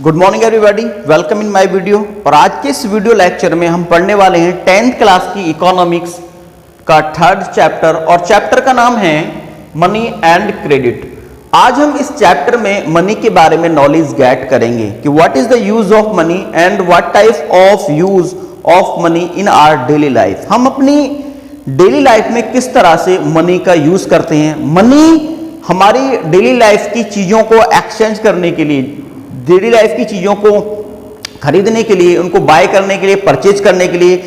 Good morning everybody, welcome in my video. और आज के इस वीडियो लेक्चर में हम पढ़ने वाले हैं 10th क्लास की इकोनॉमिक्स का 3rd चैप्टर, और चैप्टर का नाम है मनी एंड क्रेडिट। आज हम इस चैप्टर में मनी के बारे में नॉलेज गेट करेंगे कि what is the use of money and what type of use of money in our daily life. हम अपनी डेली लाइफ में किस तरह से मनी का यूज करते हैं। मनी हमारी डेली लाइफ की चीजों को एक्सचेंज करने के लिए, डेली लाइफ की चीजों को खरीदने के लिए, उनको बाय करने के लिए, परचेज करने के लिए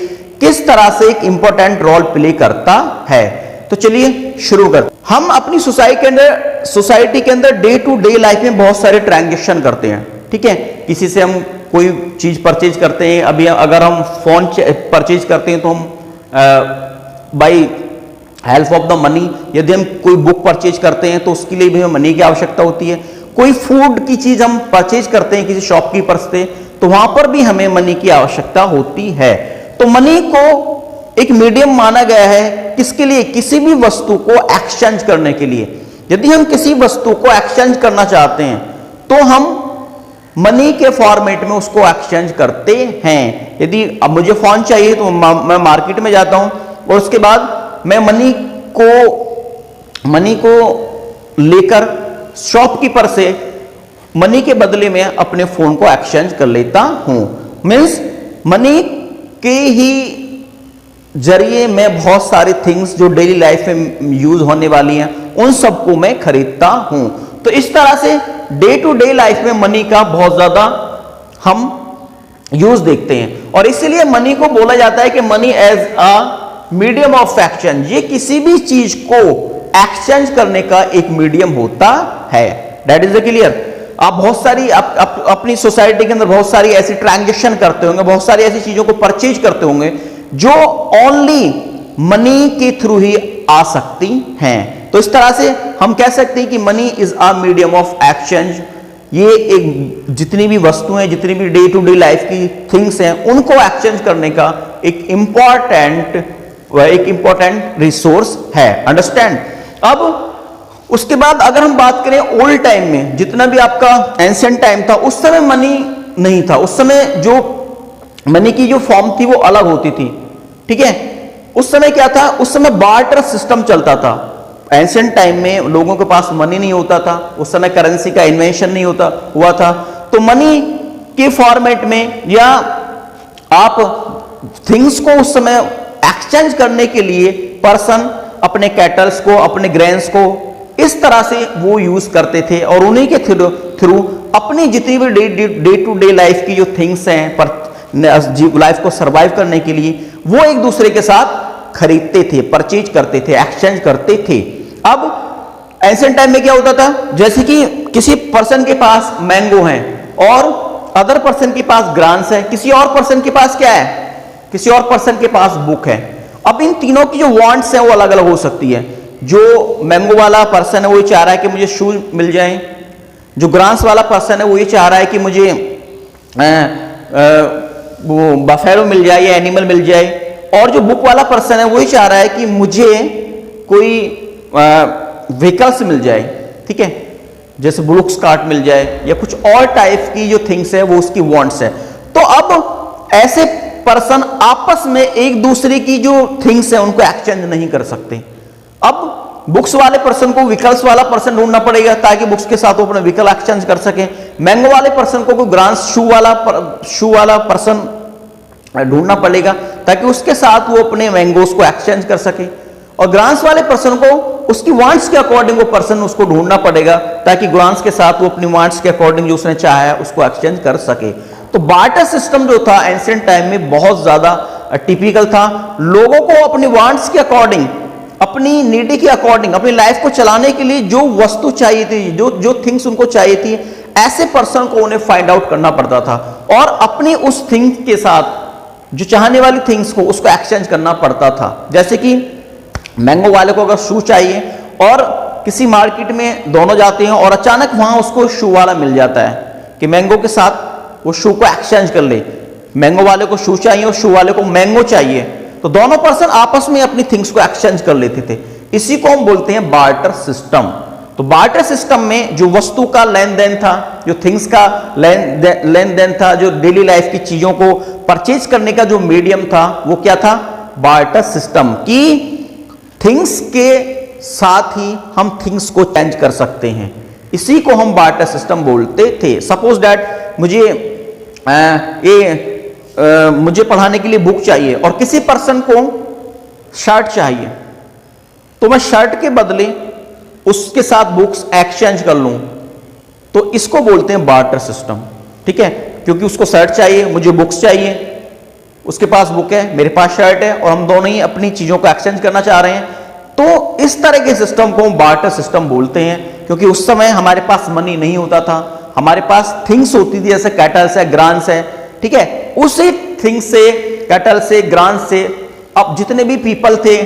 किस तरह से एक इंपॉर्टेंट रोल प्ले करता है। तो चलिए शुरू करते हैं। हम अपनी सोसाइटी के अंदर डे टू डे लाइफ में बहुत सारे ट्रांजैक्शन करते हैं, ठीक है। किसी से हम कोई चीज परचेज करते हैं। अभी अगर हम फोन परचेज करते हैं तो हम by help of the money, यदि हम कोई बुक परचेज करते हैं तो उसके लिए भी हमें मनी की आवश्यकता होती है। कोई फूड की चीज हम परचेज करते हैं किसी शॉपकीपर से तो वहां पर भी हमें मनी की आवश्यकता होती है। तो मनी को एक मीडियम माना गया है किसके लिए? किसी भी वस्तु को एक्सचेंज करने के लिए। यदि हम किसी वस्तु को एक्सचेंज करना चाहते हैं तो हम मनी के फॉर्मेट में उसको एक्सचेंज करते हैं। यदि अब मुझे फोन चाहिए तो मैं मार्केट में जाता हूं और उसके बाद मैं मनी को लेकर शॉपकीपर से मनी के बदले में अपने फोन को एक्सचेंज कर लेता हूं। मींस मनी के ही जरिए मैं बहुत सारी थिंग्स जो डेली लाइफ में यूज होने वाली हैं उन सबको मैं खरीदता हूं। तो इस तरह से डे टू डे लाइफ में मनी का बहुत ज्यादा हम यूज देखते हैं, और इसीलिए मनी को बोला जाता है कि money as a medium of exchange. ये किसी भी चीज को एक्सचेंज करने का एक मीडियम होता है। That is clear. आप बहुत सारी अपनी सोसाइटी के अंदर बहुत सारी ऐसी ट्रांजैक्शन करते होंगे, बहुत सारी ऐसी चीजों को परचेज करते होंगे जो ओनली मनी के थ्रू ही आ सकती हैं। तो इस तरह से हम कह सकते हैं कि money is a medium of exchange. ये एक जितनी भी वस्तुएं, जितनी भी डे टू डे लाइफ की थिंग्स हैं उनको एक्सचेंज करने का एक इंपॉर्टेंट रिसोर्स है। अंडरस्टैंड। अब उसके बाद अगर हम बात करें ओल्ड टाइम में, जितना भी आपका एंशिएंट टाइम था, उस समय मनी नहीं था। उस समय जो मनी की जो फॉर्म थी वो अलग होती थी, ठीक है। उस समय क्या था? उस समय बार्टर सिस्टम चलता था। एंशिएंट टाइम में लोगों के पास मनी नहीं होता था, उस समय करेंसी का इन्वेंशन नहीं हुआ था। तो मनी के फॉर्मेट में या आप थिंग्स को उस समय एक्सचेंज करने के लिए पर्सन अपने कैटल्स को, अपने ग्रेन्स को इस तरह से वो यूज करते थे, और उन्हीं के थ्रू अपनी जितनी भी डे टू डे लाइफ की जो थिंग्स हैं पर लाइफ को सरवाइव करने के लिए वो एक दूसरे के साथ खरीदते थे, परचेज करते थे, एक्सचेंज करते थे। अब एंशिएंट टाइम में क्या होता था? जैसे कि किसी पर्सन के पास मैंगो है और अदर पर्सन के पास ग्रांस है, किसी और पर्सन के पास क्या है? किसी और पर्सन के पास बुक है। अब इन तीनों की जो वांट्स हैं वो अलग अलग हो सकती है। जो मैंगो वाला पर्सन है वो ये चाह रहा है कि मुझे शूज मिल जाए, जो ग्रांस वाला पर्सन है वो ये चाह रहा है कि मुझे वो बफेलो मिल जाए या एनिमल मिल जाए, और जो बुक वाला पर्सन है वो ये चाह रहा है कि मुझे कोई व्हीकल्स मिल जाए, ठीक है, जैसे बुक्स कार्ट मिल जाए या कुछ और टाइप की जो थिंग्स है वो उसकी वांट्स है। तो अब ऐसे पर्सन आपस में एक दूसरे की जो थिंग्स है उनको एक्सचेंज नहीं कर सकते। अब बुक्स वाले पर्सन को व्हीकल्स वाला पर्सन ढूंढना पड़ेगा ताकि बुक्स के साथ वो अपने व्हीकल एक्सचेंज कर सके। मैंगो वाले पर्सन को कोई ग्रांस शू वाला पर्सन ढूंढना पड़ेगा ताकि उसके साथ वो अपने मैंगोस को एक्सचेंज कर सके, और ग्रांस वाले पर्सन को उसकी वांट्स के अकॉर्डिंग वो पर्सन उसको ढूंढना पड़ेगा ताकि ग्रांस के साथ वो अपनी वांट्स के अकॉर्डिंग जो उसने चाहा है उसको एक्सचेंज कर सके। तो बार्टर सिस्टम जो था एंशिएंट टाइम में बहुत ज्यादा टिपिकल था। लोगों को अपनी वांट्स के अकॉर्डिंग, अपनी नीड के अकॉर्डिंग, अपनी लाइफ को चलाने के लिए जो वस्तु चाहिए थी, जो थिंग्स उनको चाहिए थी, ऐसे पर्सन को उन्हें फाइंड आउट करना पड़ता था और अपनी उस थिंग के साथ जो चाहने वाली थिंग्स को उसको एक्सचेंज करना पड़ता था। जैसे कि मैंगो वाले को अगर शू चाहिए और किसी मार्केट में दोनों जाते हैं और अचानक वहां उसको शू वाला मिल जाता है कि मैंगो के साथ वो शू को एक्सचेंज कर ले। मैंगो वाले को शू चाहिए और शू वाले को मैंगो चाहिए, तो दोनों पर्सन आपस में अपनी थिंग्स को एक्सचेंज कर लेते थे। इसी को हम बोलते हैं बार्टर सिस्टम। तो बार्टर सिस्टम में जो वस्तु का लेन देन था, जो थिंग्स का लेन देन था, जो डेली लाइफ की चीजों को परचेज करने का जो मीडियम था, वो क्या था? Barter system. की थिंग्स के साथ ही हम थिंग्स को चेंज कर सकते हैं, इसी को हम बार्टर सिस्टम बोलते थे। सपोज दैट मुझे पढ़ाने के लिए बुक चाहिए और किसी पर्सन को शर्ट चाहिए, तो मैं शर्ट के बदले उसके साथ बुक्स एक्सचेंज कर लूं, तो इसको बोलते हैं बार्टर सिस्टम। ठीक है, क्योंकि उसको शर्ट चाहिए, मुझे बुक्स चाहिए, उसके पास बुक है, मेरे पास शर्ट है, और हम दोनों ही अपनी चीजों को एक्सचेंज करना चाह रहे हैं। तो इस तरह के सिस्टम को हम बार्टर सिस्टम बोलते हैं, क्योंकि उस समय हमारे पास मनी नहीं होता था, हमारे पास थिंग्स होती थी, जैसे कैटल्स है, ग्रांस है। ठीक है, उसी थिंग्स से, कैटल से, ग्रांस से अब जितने भी पीपल थे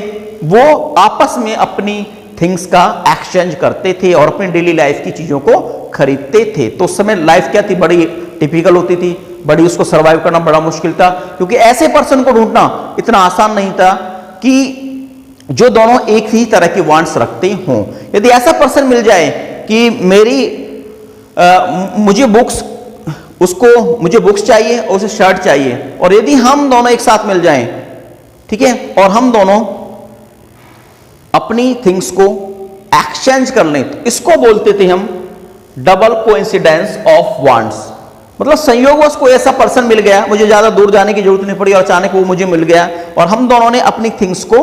वो आपस में अपनी थिंग्स का एक्सचेंज करते थे और अपनी डेली लाइफ की चीजों को खरीदते थे। तो उस समय लाइफ क्या थी? बड़ी टिपिकल होती थी, बड़ी उसको सरवाइव करना बड़ा मुश्किल था, क्योंकि ऐसे पर्सन को ढूंढना इतना आसान नहीं था कि जो दोनों एक ही तरह की वांट्स रखते हों। यदि ऐसा पर्सन मिल जाए कि मुझे बुक्स चाहिए और उसे शर्ट चाहिए, और यदि हम दोनों एक साथ मिल जाएं, ठीक है, और हम दोनों अपनी थिंग्स को एक्सचेंज कर लें, तो इसको बोलते थे हम डबल कोइंसिडेंस ऑफ वांट्स। मतलब संयोगवश कोई ऐसा पर्सन मिल गया, मुझे ज्यादा दूर जाने की जरूरत नहीं पड़ी और अचानक वो मुझे मिल गया और हम दोनों ने अपनी थिंग्स को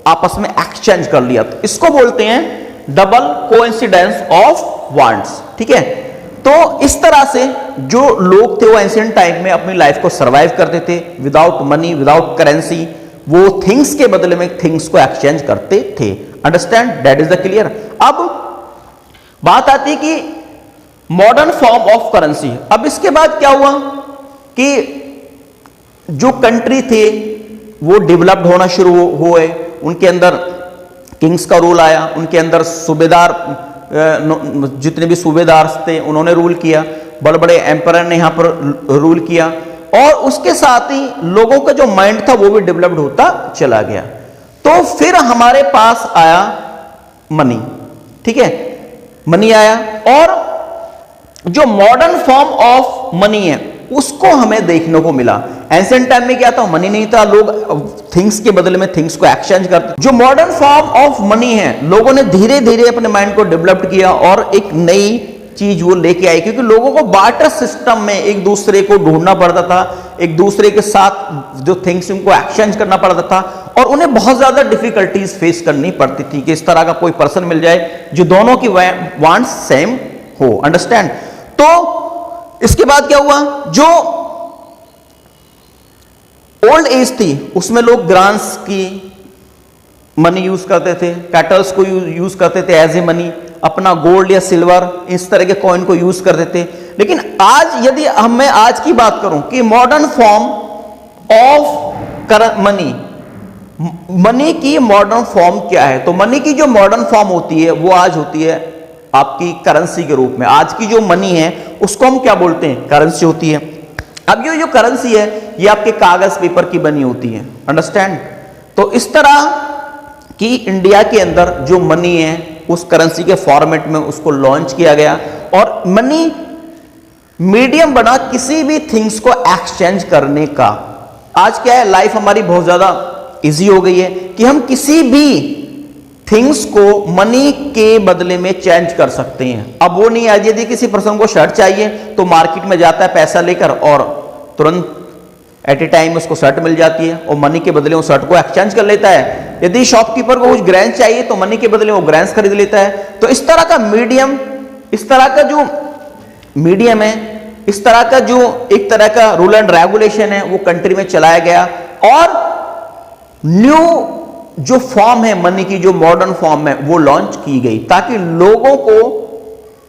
आपस में एक्सचेंज कर लिया, तो इसको बोलते हैं डबल कोइंसिडेंस ऑफ वांट्स। ठीक है, तो इस तरह से जो लोग थे वो एंशिएंट टाइम में अपनी लाइफ को सरवाइव करते थे विदाउट मनी, विदाउट करेंसी। वो थिंग्स के बदले में थिंग्स को एक्सचेंज करते थे। Understand? That is the clear. अब बात आती है कि मॉडर्न फॉर्म ऑफ करेंसी। अब इसके बाद क्या हुआ कि जो कंट्री थे वो डेवलप्ड होना शुरू हुए, उनके अंदर किंग्स का रूल आया, उनके अंदर सूबेदार, जितने भी सूबेदार थे उन्होंने रूल किया, बड़े बड़े एम्परर ने यहां पर रूल किया, और उसके साथ ही लोगों का जो माइंड था वो भी डेवलप्ड होता चला गया। तो फिर हमारे पास आया मनी। ठीक है, मनी आया, और जो मॉडर्न फॉर्म ऑफ मनी है उसको हमें देखने को मिला। एंशिएंट टाइम में क्या था? मनी नहीं था, लोग थिंग्स के बदले में थिंग्स को एक्सचेंज करते। जो मॉडर्न फॉर्म ऑफ मनी है, लोगों ने धीरे धीरे अपने माइंड को डेवलप किया और एक नई चीज वो लेके आई, क्योंकि लोगों को बार्टर सिस्टम में एक दूसरे को ढूंढना पड़ता था, एक दूसरे के साथ जो थिंग्स उनको एक्सचेंज करना पड़ता था, और उन्हें बहुत ज्यादा डिफिकल्टीज फेस करनी पड़ती थी कि इस तरह का कोई पर्सन मिल जाए जो दोनों की वांट्स सेम हो। अंडरस्टैंड? तो इसके बाद क्या हुआ? जो ओल्ड एज थी उसमें लोग ग्रांट्स की मनी यूज करते थे, कैटल्स को यूज करते थे एज ए मनी, अपना गोल्ड या सिल्वर इस तरह के कॉइन को यूज करते थे। लेकिन आज यदि मैं आज की बात करूं कि मॉडर्न फॉर्म ऑफ मनी की मॉडर्न फॉर्म क्या है, तो मनी की जो मॉडर्न फॉर्म होती है वो आज होती है आपकी करेंसी के रूप में। आज की जो मनी है उसको हम क्या बोलते हैं? करेंसी होती है। अब ये जो करेंसी है ये आपके कागज पेपर की बनी होती है। अंडरस्टैंड? तो इस तरह कि इंडिया के अंदर जो मनी है उस करेंसी के फॉर्मेट में उसको लॉन्च किया गया, और मनी मीडियम बना किसी भी थिंग्स को एक्सचेंज करने का। आज क्या है, लाइफ हमारी बहुत ज्यादा इजी हो गई है कि हम किसी भी थिंग्स को मनी के बदले में चेंज कर सकते हैं। अब वो नहीं, आज यदि किसी पर्सन को शर्ट चाहिए तो मार्केट में जाता है पैसा लेकर और तुरंत एट ए टाइम उसको शर्ट मिल जाती है और मनी के बदले वो शर्ट को एक्सचेंज कर लेता है। यदि शॉपकीपर को कुछ ग्रेन्स चाहिए तो मनी के बदले वो ग्रेन्स खरीद लेता है। तो इस तरह का मीडियम, इस तरह का जो मीडियम है, इस तरह का जो एक तरह का रूल एंड रेगुलेशन है वो कंट्री में चलाया गया, और न्यू जो फॉर्म है मनी की, जो मॉडर्न फॉर्म है वो लॉन्च की गई, ताकि लोगों को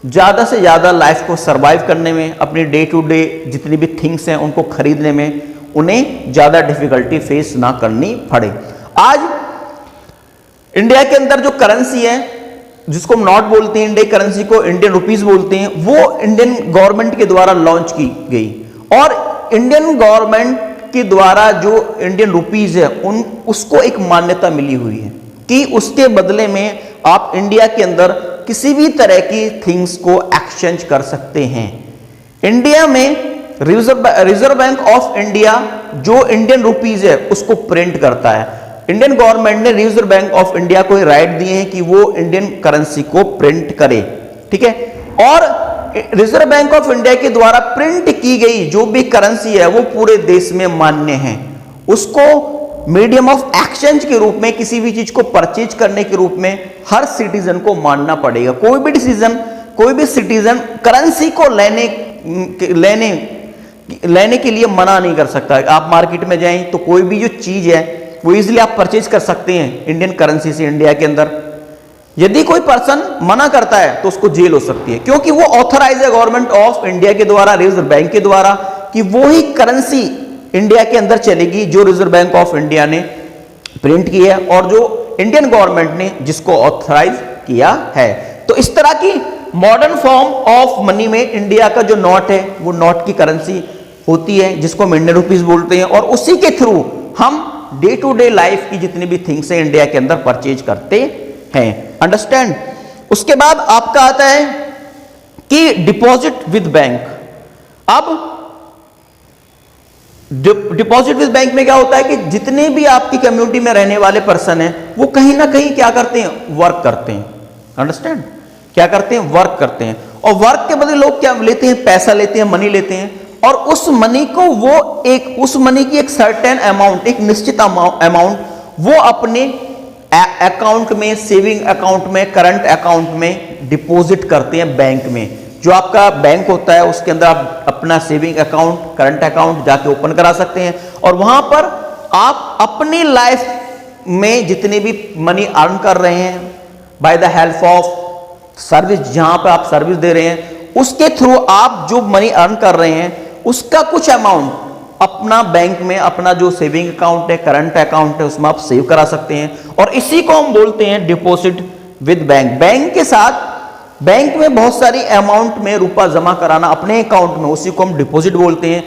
ज्यादा से ज्यादा लाइफ को सरवाइव करने में, अपनी डे टू डे जितनी भी थिंग्स हैं उनको खरीदने में उन्हें ज्यादा डिफिकल्टी फेस ना करनी पड़े। आज इंडिया के अंदर जो करेंसी है जिसको हम नॉट बोलते हैं, इंडियन करेंसी को इंडियन रुपीस बोलते हैं, वो इंडियन गवर्नमेंट के द्वारा लॉन्च की गई, और इंडियन गवर्नमेंट के द्वारा जो इंडियन रुपीस है उसको एक मान्यता मिली हुई है कि उसके बदले में आप इंडिया के अंदर किसी भी तरह की थिंग्स को एक्सचेंज कर सकते हैं। इंडिया में रिजर्व बैंक ऑफ इंडिया जो इंडियन रुपीज है उसको प्रिंट करता है। इंडियन गवर्नमेंट ने रिजर्व बैंक ऑफ इंडिया को राइट दिए हैं कि वो इंडियन करेंसी को प्रिंट करे, ठीक है। और रिजर्व बैंक ऑफ इंडिया के द्वारा प्रिंट की गई जो भी करेंसी है वो पूरे देश में मान्य है। उसको मीडियम ऑफ एक्सचेंज के रूप में, किसी भी चीज को परचेज करने के रूप में हर सिटीजन को मानना पड़ेगा। कोई भी सिटीजन करेंसी को लेने के लिए मना नहीं कर सकता। आप मार्केट में जाएं तो कोई भी जो चीज है वो इजीली आप परचेज कर सकते हैं इंडियन करेंसी से इंडिया के अंदर। यदि कोई पर्सन मना करता है तो उसको जेल हो सकती है, क्योंकि वो ऑथराइज है गवर्नमेंट ऑफ इंडिया के द्वारा, रिजर्व बैंक के द्वारा, कि वो ही करेंसी इंडिया के अंदर चलेगी जो रिजर्व बैंक ऑफ इंडिया ने प्रिंट की है और जो इंडियन गवर्नमेंट ने जिसको ऑथराइज किया है। तो इस तरह की मॉडर्न फॉर्म ऑफ मनी में इंडिया का जो नोट है वो नोट की करेंसी होती है जिसको हम इंडियन रुपीज बोलते हैं, और उसी के थ्रू हम डे टू डे लाइफ की जितनी भी थिंग्स है इंडिया के अंदर परचेज करते हैं। अंडरस्टैंड। उसके बाद आपका आता है कि डिपॉजिट विद बैंक। अब डिपॉजिट विद बैंक में क्या होता है कि जितने भी आपकी कम्युनिटी में रहने वाले पर्सन हैं वो कहीं ना कहीं क्या करते हैं, वर्क करते हैं। अंडरस्टैंड। क्या करते हैं, वर्क करते हैं, और वर्क के बदले लोग क्या लेते हैं, पैसा लेते हैं, मनी लेते हैं, और उस मनी को उस मनी की एक सर्टेन अमाउंट, एक निश्चित अमाउंट वो अपने अकाउंट में, सेविंग अकाउंट में, करंट अकाउंट में डिपॉजिट करते हैं बैंक में। जो आपका बैंक होता है उसके अंदर आप अपना सेविंग अकाउंट, करंट अकाउंट जाके ओपन करा सकते हैं, और वहां पर आप अपनी लाइफ में जितने भी मनी अर्न कर रहे हैं by the help of service, जहां पर आप सर्विस दे रहे हैं उसके थ्रू आप जो मनी अर्न कर रहे हैं उसका कुछ अमाउंट अपना बैंक में, अपना जो सेविंग अकाउंट है, करंट अकाउंट है, उसमें आप सेव करा सकते हैं, और इसी को हम बोलते हैं डिपॉजिट विद बैंक। बैंक के साथ बैंक में बहुत सारी अमाउंट में रुपया जमा कराना अपने अकाउंट में, उसी को हम डिपॉजिट बोलते हैं।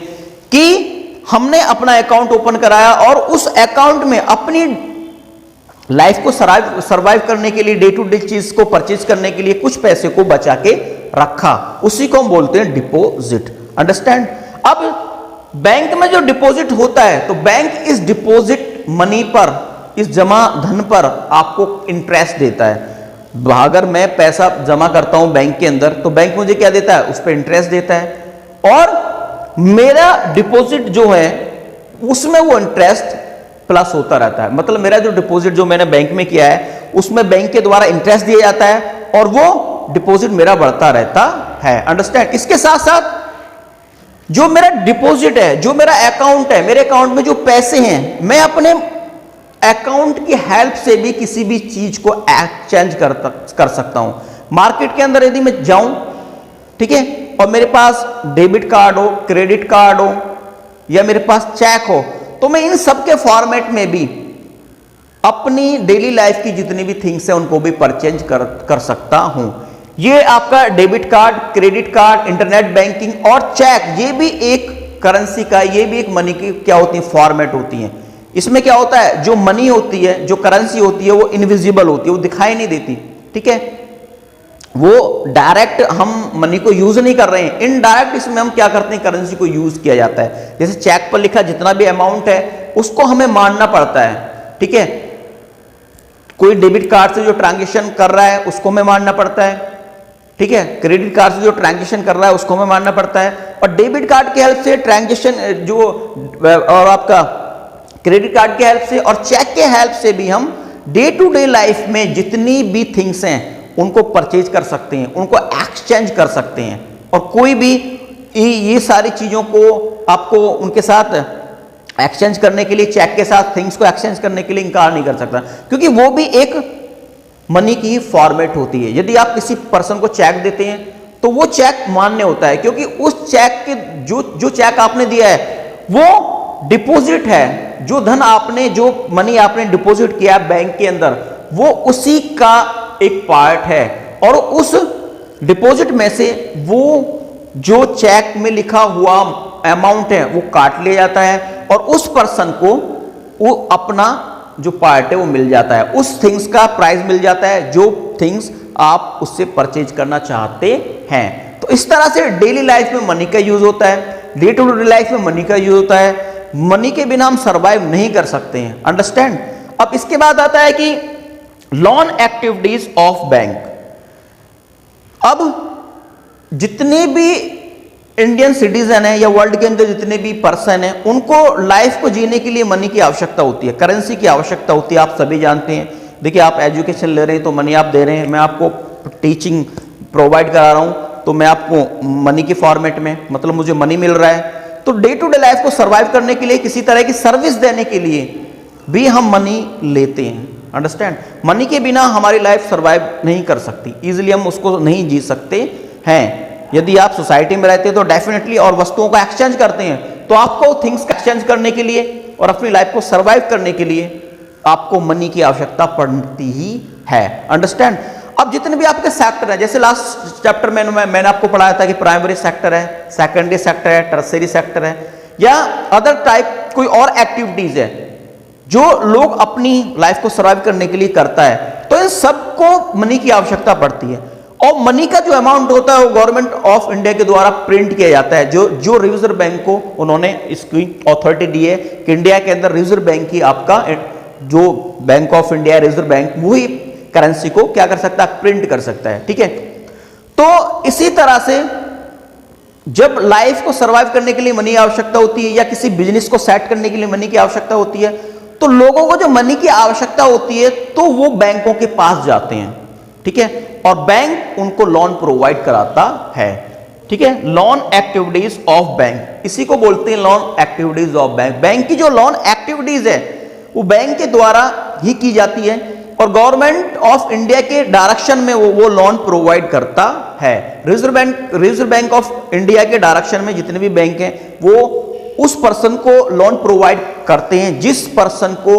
कि हमने अपना अकाउंट ओपन कराया और उस अकाउंट में अपनी लाइफ को सरवाइव करने के लिए, डे टू डे चीज को परचेज करने के लिए कुछ पैसे को बचा के रखा, उसी को हम बोलते हैं डिपॉजिट। अंडरस्टैंड। अब बैंक में जो डिपॉजिट होता है तो बैंक इस डिपॉजिट मनी पर, इस जमा धन पर आपको इंटरेस्ट देता है। अगर मैं पैसा जमा करता हूं बैंक के अंदर तो बैंक मुझे क्या देता है, उस पर इंटरेस्ट देता है, और मेरा डिपॉजिट जो है उसमें वो इंटरेस्ट प्लस होता रहता है। मतलब मेरा जो डिपॉजिट जो मैंने बैंक में किया है उसमें बैंक के द्वारा इंटरेस्ट दिया जाता है और वो डिपॉजिट मेरा बढ़ता रहता है। अंडरस्टैंड। इसके साथ साथ जो मेरा डिपॉजिट है, जो मेरा अकाउंट है, मेरे अकाउंट में जो पैसे हैं, मैं अपने अकाउंट की हेल्प से भी किसी भी चीज को एक्सचेंज कर सकता हूं। मार्केट के अंदर यदि मैं जाऊं, ठीक है, और मेरे पास डेबिट कार्ड हो, क्रेडिट कार्ड हो, या मेरे पास चेक हो, तो मैं इन सब के फॉर्मेट में भी अपनी डेली लाइफ की जितनी भी थिंग्स है उनको भी परचेज कर सकता हूं। ये आपका debit card, credit card, internet banking और चेक, ये भी एक करेंसी का, ये भी एक मनी की क्या होती है, फॉर्मेट होती है। इसमें क्या होता है, जो मनी होती है, जो करेंसी होती है वो इनविजिबल होती है, वो दिखाई नहीं देती, ठीक है। वो डायरेक्ट हम मनी को यूज नहीं कर रहे हैं, इनडायरेक्ट इसमें हम क्या करते हैं, करेंसी को यूज किया जाता है। जैसे चेक पर लिखा जितना भी अमाउंट है उसको हमें मानना पड़ता है, ठीक है। कोई डेबिट कार्ड से जो ट्रांजेक्शन कर रहा है उसको हमें मानना पड़ता है, ठीक है। क्रेडिट कार्ड से जो ट्रांजेक्शन कर रहा है उसको हमें मानना पड़ता है, और डेबिट कार्ड की हेल्प से ट्रांजेक्शन जो, और आपका क्रेडिट कार्ड की हेल्प से और चेक के हेल्प से भी हम डे टू डे लाइफ में जितनी भी थिंग्स हैं उनको परचेज कर सकते हैं, उनको एक्सचेंज कर सकते हैं, और कोई भी ये सारी चीजों को आपको उनके साथ एक्सचेंज करने के लिए, चेक के साथ थिंग्स को एक्सचेंज करने के लिए इनकार नहीं कर सकता, क्योंकि वो भी एक मनी की फॉर्मेट होती है। यदि आप किसी पर्सन को चेक देते हैं तो वो चेक मान्य होता है, क्योंकि उस चेक के जो चेक आपने दिया है वो डिपॉजिट है। जो धन आपने, जो मनी आपने डिपॉजिट किया बैंक के अंदर, वो उसी का एक पार्ट है, और उस डिपॉजिट में से वो जो चेक में लिखा हुआ अमाउंट है वो काट लिया जाता है, और उस पर्सन को वो अपना जो पार्ट है वो मिल जाता है, उस थिंग्स का प्राइस मिल जाता है जो थिंग्स आप उससे परचेज करना चाहते हैं। तो इस तरह से डेली लाइफ में मनी का यूज होता है, डे टू डे लाइफ में मनी का यूज होता है। मनी के बिना हम सरवाइव नहीं कर सकते हैं, अंडरस्टैंड। अब इसके बाद आता है कि लोन एक्टिविटीज ऑफ बैंक। अब जितने भी इंडियन सिटीजन है या वर्ल्ड के अंदर जितने भी पर्सन है, उनको लाइफ को जीने के लिए मनी की आवश्यकता होती है, करेंसी की आवश्यकता होती है। आप सभी जानते हैं। देखिए, आप एजुकेशन ले रहे हैं तो मनी आप दे रहे हैं, मैं आपको टीचिंग प्रोवाइड करा रहा हूं तो मैं आपको मनी के फॉर्मेट में, मतलब मुझे मनी मिल रहा है। तो डे टू डे लाइफ को सर्वाइव करने के लिए, किसी तरह की सर्विस देने के लिए भी हम मनी लेते हैं, अंडरस्टैंड। मनी के बिना हमारी लाइफ सर्वाइव नहीं कर सकती, इजीली हम उसको नहीं जी सकते हैं। यदि आप सोसाइटी में रहते हैं तो डेफिनेटली, और वस्तुओं का एक्सचेंज करते हैं, तो आपको थिंग्स का एक्सचेंज करने के लिए और अपनी लाइफ को सर्वाइव करने के लिए आपको मनी की आवश्यकता पड़ती ही है, अंडरस्टैंड। अब जितने भी आपके सेक्टर है, जैसे लास्ट चैप्टर में मैंने आपको पढ़ाया था कि प्राइमरी सेक्टर है, सेकेंडरी सेक्टर है, टर्सरी सेक्टर है, या अदर टाइप कोई और एक्टिविटीज है जो लोग अपनी लाइफ को सर्वाइव करने के लिए करता है, तो इन सबको मनी की आवश्यकता पड़ती है। और मनी का जो अमाउंट होता है वो गवर्नमेंट ऑफ इंडिया के द्वारा प्रिंट किया जाता है। जो रिजर्व बैंक को उन्होंने इसकी अथॉरिटी दी है कि इंडिया के अंदर रिजर्व बैंक की, आपका जो bank of India reserve bank, वही करेंसी को क्या कर सकता है, प्रिंट कर सकता है, ठीक है। तो इसी तरह से जब लाइफ को सर्वाइव करने के लिए मनी की आवश्यकता होती है, या किसी बिजनेस को सेट करने के लिए मनी की आवश्यकता होती है, तो लोगों को जो मनी की आवश्यकता होती है तो वो बैंकों के पास जाते हैं, ठीक है, और बैंक उनको लोन प्रोवाइड कराता है, ठीक है। लोन एक्टिविटीज ऑफ बैंक, इसी को बोलते हैं loan activities of bank. Bank की जो लोन एक्टिविटीज है वो बैंक के द्वारा ही की जाती है, और गवर्नमेंट ऑफ इंडिया के डायरेक्शन में वो लोन प्रोवाइड करता है। रिजर्व बैंक ऑफ इंडिया के डायरेक्शन में जितने भी बैंक हैं वो उस पर्सन को लोन प्रोवाइड करते हैं जिस पर्सन को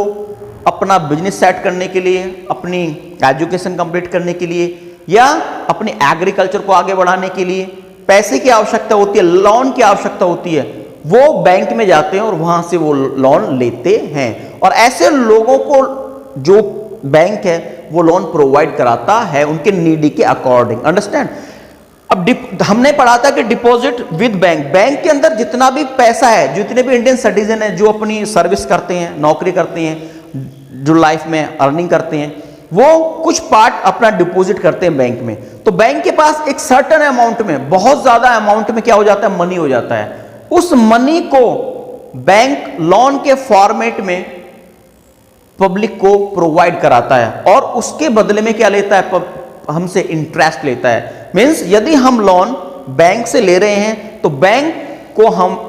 अपना बिजनेस सेट करने के लिए, अपनी एजुकेशन कंप्लीट करने के लिए, या अपने एग्रीकल्चर को आगे बढ़ाने के लिए पैसे की आवश्यकता होती है, लोन की आवश्यकता होती है, वो बैंक में जाते हैं और वहां से वो लोन लेते हैं। और ऐसे लोगों को जो बैंक है वो लोन प्रोवाइड कराता है उनके नीड के अकॉर्डिंग, अंडरस्टैंड। अब हमने पढ़ा था कि डिपॉजिट विद बैंक, बैंक के अंदर जितना भी पैसा है, जितने भी इंडियन सिटीजन है जो अपनी सर्विस करते हैं, नौकरी करते हैं, जो लाइफ में अर्निंग करते हैं, वो कुछ पार्ट अपना डिपॉजिट करते हैं बैंक में। तो बैंक के पास एक सर्टेन अमाउंट में, बहुत ज्यादा अमाउंट में क्या हो जाता है, मनी हो जाता है। उस मनी को बैंक लोन के फॉर्मेट में पब्लिक को प्रोवाइड कराता है, और उसके बदले में क्या लेता है, हमसे इंटरेस्ट लेता है। मींस यदि हम लोन बैंक से ले रहे हैं तो बैंक को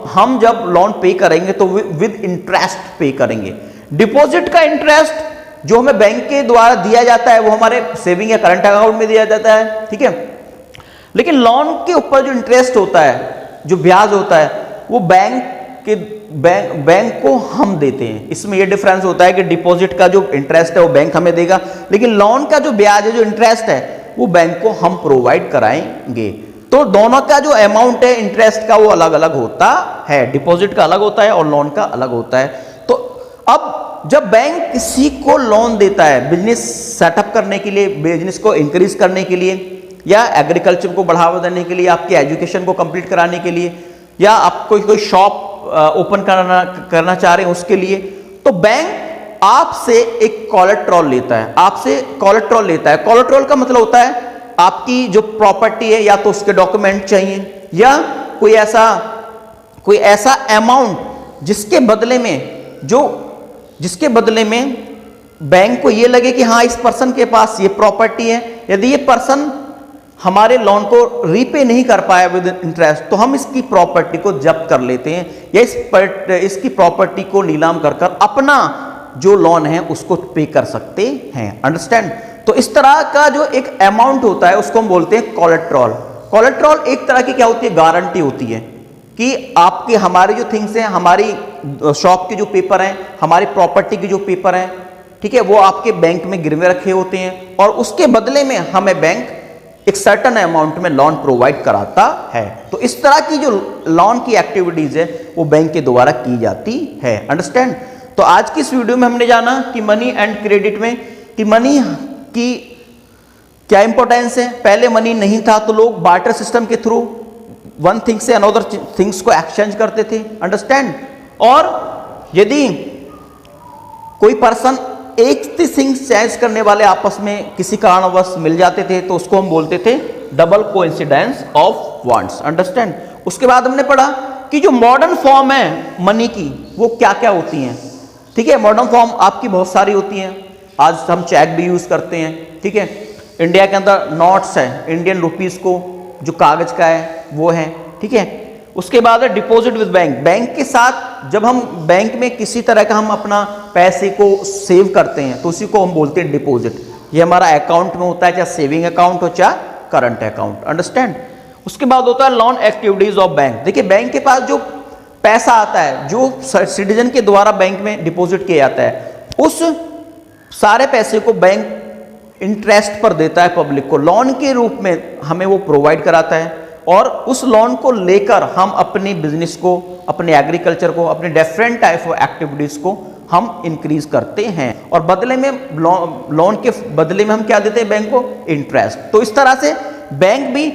हम जब लोन पे करेंगे तो विद इंटरेस्ट पे करेंगे। डिपॉजिट का इंटरेस्ट जो हमें बैंक के द्वारा दिया जाता है वो हमारे सेविंग या करंट अकाउंट में दिया जाता है, ठीक है। लेकिन लोन के ऊपर जो इंटरेस्ट होता है, जो ब्याज होता है, वो बैंक को हम देते हैं। इसमें ये डिफरेंस होता है कि डिपॉजिट का जो इंटरेस्ट है वो बैंक हमें देगा, लेकिन लोन का जो ब्याज है, जो इंटरेस्ट है, वो बैंक को हम प्रोवाइड कराएंगे। तो दोनों का जो अमाउंट है इंटरेस्ट का वो अलग अलग होता है, डिपॉजिट का अलग होता है और लोन का अलग होता है। तो अब जब बैंक किसी को लोन देता है बिजनेस सेटअप करने के लिए, बिजनेस को इंक्रीज करने के लिए, या एग्रीकल्चर को बढ़ावा देने के लिए, आपकी एजुकेशन को कंप्लीट कराने के लिए, या आप कोई शॉप ओपन करना चाह रहे हैं उसके लिए, तो बैंक आपसे एक कोलेट्रॉल लेता है, आपसे कोलेट्रॉल लेता है। कोलेट्रॉल का मतलब होता है आपकी जो प्रॉपर्टी है, या तो उसके डॉक्यूमेंट चाहिए, या कोई ऐसा अमाउंट जिसके बदले में बैंक को ये लगे कि हाँ, इस पर्सन के पास ये प्रॉपर्टी है, यदि ये पर्सन हमारे लोन को रीपे नहीं कर पाया विद इंटरेस्ट, तो हम इसकी प्रॉपर्टी को जब्त कर लेते हैं, या इसकी प्रॉपर्टी को नीलाम कर अपना जो लोन है उसको पे कर सकते हैं, अंडरस्टैंड। तो इस तरह का जो एक अमाउंट होता है उसको हम बोलते हैं कोलेट्रॉल। कोलेट्रॉल एक तरह की क्या होती है, गारंटी होती है कि आपके हमारे जो थिंग्स हैं, हमारी शॉप के जो पेपर हैं, हमारी प्रॉपर्टी के जो पेपर हैं, ठीक है, वो आपके बैंक में गिरवे रखे होते हैं, और उसके बदले में हमें बैंक एक सर्टेन अमाउंट में लोन प्रोवाइड कराता है। तो इस तरह की जो लोन की एक्टिविटीज है वो बैंक के द्वारा की जाती है, अंडरस्टैंड। तो आज की इस वीडियो में हमने जाना कि मनी एंड क्रेडिट में कि मनी की क्या इंपॉर्टेंस है? पहले मनी नहीं था तो लोग बार्टर सिस्टम के थ्रू वन थिंग से अनदर थिंग्स को एक्सचेंज करते थे, अंडरस्टैंड। और यदि कोई पर्सन एक ही थिंग्स चेंज करने वाले आपस में किसी कारणवश मिल जाते थे तो उसको हम बोलते थे double coincidence of wants, understand. उसके बाद हमने पढ़ा कि जो मॉडर्न फॉर्म है मनी की वो क्या क्या होती हैं, ठीक है। मॉडर्न फॉर्म आपकी बहुत सारी होती हैं। आज हम चेक भी यूज करते हैं, ठीक है। इंडिया के अंदर नोट्स है, इंडियन रुपीस को जो कागज का है वो है, ठीक है। उसके बाद है डिपॉजिट विद बैंक, बैंक के साथ जब हम बैंक में किसी तरह का हम अपना पैसे को सेव करते हैं तो उसी को हम बोलते हैं डिपॉजिट। ये हमारा अकाउंट में होता है, चाहे सेविंग अकाउंट हो चाहे करंट अकाउंट, अंडरस्टैंड। उसके बाद होता है लोन एक्टिविटीज ऑफ बैंक। देखिए बैंक के पास जो पैसा आता है जो सिटीजन के द्वारा बैंक में डिपॉजिट किया जाता है, उस सारे पैसे को बैंक इंटरेस्ट पर देता है पब्लिक को, लोन के रूप में हमें वो प्रोवाइड कराता है। और उस लोन को लेकर हम अपने बिजनेस को, अपने एग्रीकल्चर को, अपने डिफरेंट टाइप ऑफ एक्टिविटीज को हम इंक्रीज करते हैं। और बदले में लोन के बदले में हम क्या देते हैं बैंक को? इंटरेस्ट। तो इस तरह से बैंक भी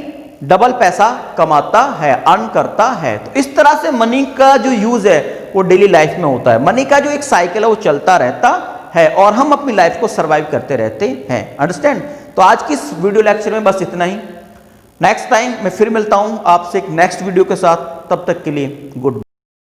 डबल पैसा कमाता है, अर्न करता है। तो इस तरह से मनी का जो यूज है वो डेली लाइफ में होता है। मनी का जो एक साइकिल है वो चलता रहता है और हम अपनी लाइफ को सर्वाइव करते रहते हैं, अंडरस्टैंड। तो आज की इस वीडियो लेक्चर में बस इतना ही। नेक्स्ट टाइम मैं फिर मिलता हूं आपसे एक नेक्स्ट वीडियो के साथ, तब तक के लिए गुड।